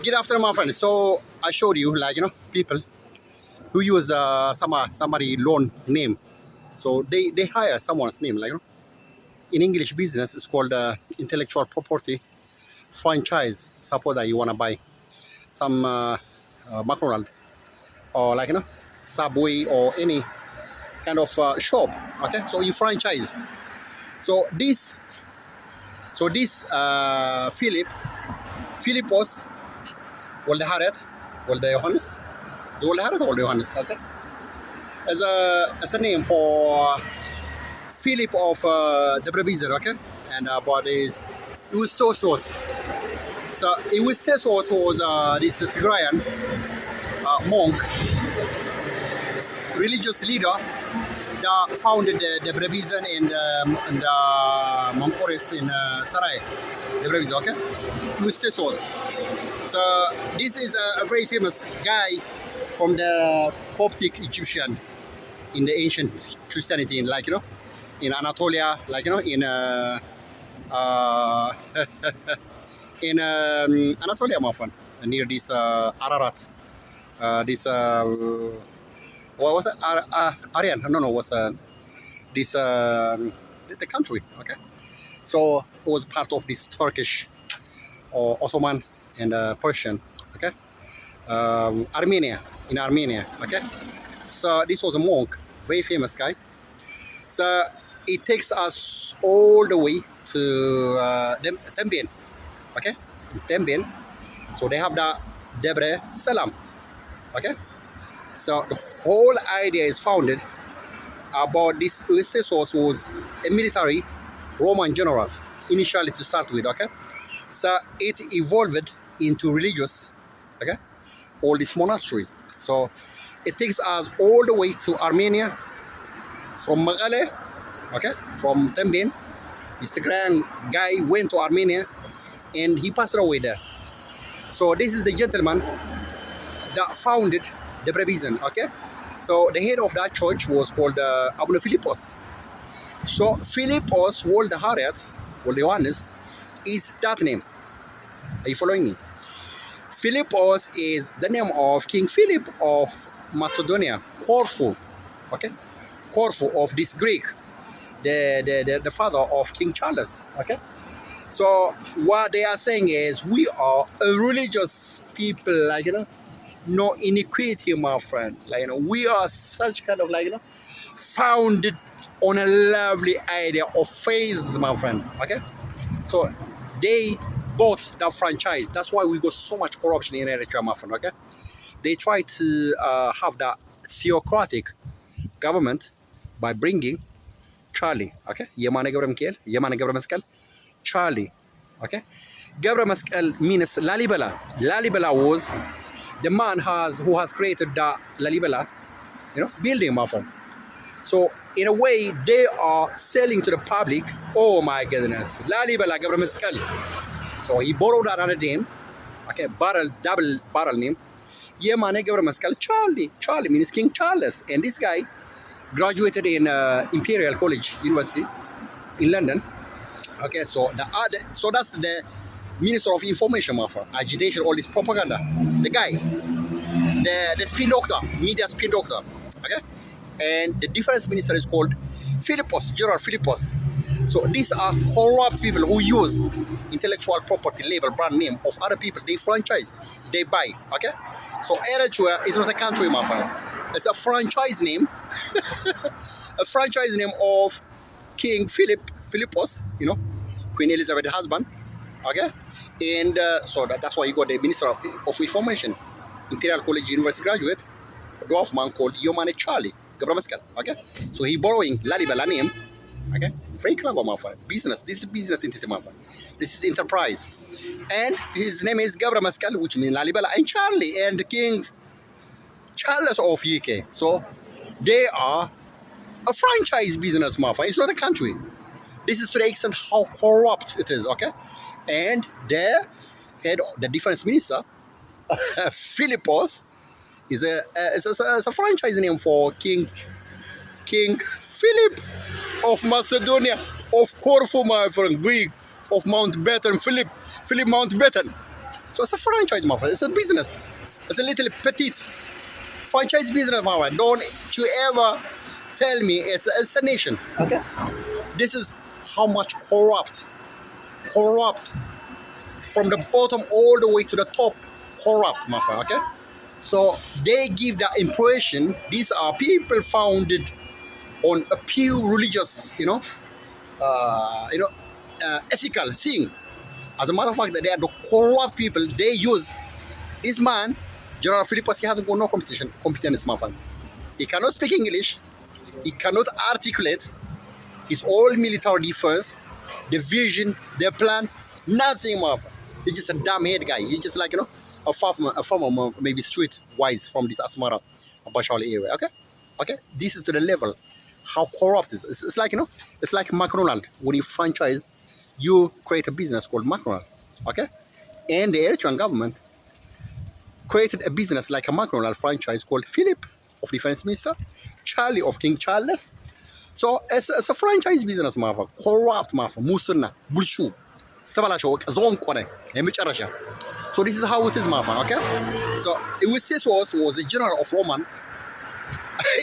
Good afternoon, my friend. So I showed you, people who use somebody loan name. So they hire someone's name, in English business, it's called intellectual property franchise. Suppose that you wanna buy some McDonald or Subway or any kind of shop. Okay, so you franchise. So this Philippos ولا Harriet ولا Johannes ولا Harriet ولا Johannes. Okay, as a name for Philip of the Brebizer. Okay, and about his Eustosos. So Eustosos was this Tigrayan monk, religious leader that founded the Brebizen and the Moncoris in Sarai, the Brebizen. Okay, Eustosos. So this is a very famous guy from the Coptic Egyptian in the ancient Christianity, in Anatolia, in in Anatolia, my friend, near this Ararat, this what was it? Aryan? No, was this the country? Okay, so it was part of this Turkish or Ottoman and Persian. Okay, Armenia, in Armenia. Okay, so this was a monk, very famous guy. So it takes us all the way to Tembin. Okay, in Tembin. So they have the Debre Salam. Okay, so the whole idea is founded about this. Eusebius was a military Roman general initially to start with. Okay, so it evolved into religious. Okay, all this monastery. So it takes us all the way to Armenia from Magale. Okay, from Tembin. This Tigrayan guy went to Armenia and he passed away there. So this is the gentleman that founded the Brebizen. Okay, so the head of that church was called Abuna Philippos. So Philippos Wal the Harriet, Wal the Johannes, is that name. Are you following me? Philippos is the name of King Philip of Macedonia, Corfu. Okay, Corfu of this Greek, the father of King Charles. Okay, so what they are saying is we are a religious people, no iniquity, my friend. We are such kind of founded on a lovely idea of faith, my friend. Okay, so they bought that franchise. That's why we got so much corruption in Eritrea, my friend. Okay, they try to have that theocratic government by bringing Charlie. Okay, Yemane Gebra Mikael, Yemane Gebra Meskel, Charlie. Okay, Gebra Meskel means Lalibela. Lalibela was the man who has created the Lalibela, building, my friend. So in a way, they are selling to the public. Oh my goodness, Lalibela Gebra Meskel. So he borrowed another name. Okay, double barrel name. Yemane Gebra Meskel, Charlie. Charlie means King Charles, and this guy graduated in Imperial College University in London. Okay, so so that's the Minister of Information, my friend. Agitation, all this propaganda. The guy, the spin doctor, media spin doctor. Okay, and the defense minister is called Philippos, General Philippos. So these are corrupt people who use intellectual property label, brand name of other people. They franchise, they buy. Okay, so Eritrea is not a country, my friend. It's a franchise name, a franchise name of King Philippos, Queen Elizabeth's husband. Okay, and so that's why you got the Minister of Information, Imperial College University graduate, a dwarf man called Yomane Charlie Gabramaskel. Okay, so he borrowing Lalibela name. Okay, very clever, my friend. Business. This is business entity, my friend. This is enterprise, and his name is Gabramaskel, which means Lalibela, and Charlie, and the King Charles of UK. So they are a franchise business, my friend. It's not a country. This is to the extent how corrupt it is. Okay, and their head, the defense minister, Philippos, is a franchise name for King Philip of Macedonia, of Corfu, my friend, Greek, of Mountbatten, Philip Mountbatten. So it's a franchise, my friend. It's a business. It's a little petite franchise business, my friend. Don't you ever tell me it's a nation. Okay. This is how much corrupt from the bottom all the way to the top, corrupt, my friend. Okay. So they give the impression these are people founded on a pure religious, ethical thing. As a matter of fact, that they are the corrupt people. They use this man, General Philippus. He hasn't got no competence, my friend. He cannot speak English. He cannot articulate his all military defense, the vision, the plan, nothing, my friend. He's just a damn head guy. He's just like, a farmer maybe street-wise from this Asmara, Bashali area, okay? Okay? This is to the level how corrupt it is. It's like, it's like McDonald's. When you franchise, you create a business called McDonald's, okay? And the Eritrean government created a business like a McDonald's franchise called Philip of Defense Minister, Charlie of King Charles. So it's a franchise business, motherfucker. Corrupt, motherfucker. Musuna, Bulshu. So this is how it is, motherfucker, okay? So Eusebius was a general of Roman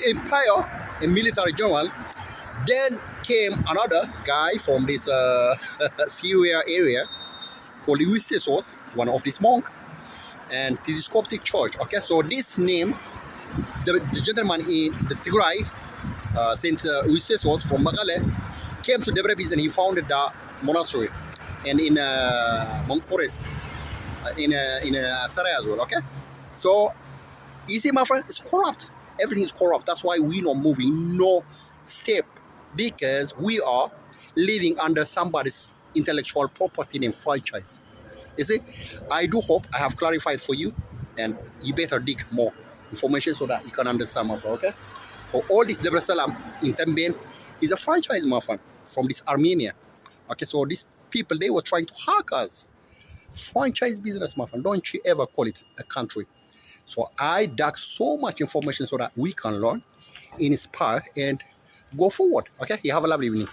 Empire, a military general. Then came another guy from this Syria area called Eusebius, one of this monk, and this Coptic church, okay? So this name, the gentleman in the Tigray, Saint Eusebius from Magale, came to Debrecen and he founded the monastery, and in Monkores, in Sarai as well, okay? So, you see, my friend, it's corrupt. Everything is corrupt. That's why we're not moving, no step, because we are living under somebody's intellectual property named franchise. You see, I do hope I have clarified for you, and you better dig more information so that you can understand, my friend, okay? So all this Debre Salam in Temben is a franchise, my friend, from this Armenia. Okay, so these people, they were trying to hack us. Franchise business, my friend. Don't you ever call it a country. So I dug so much information so that we can learn, inspire, and go forward. Okay, you have a lovely evening.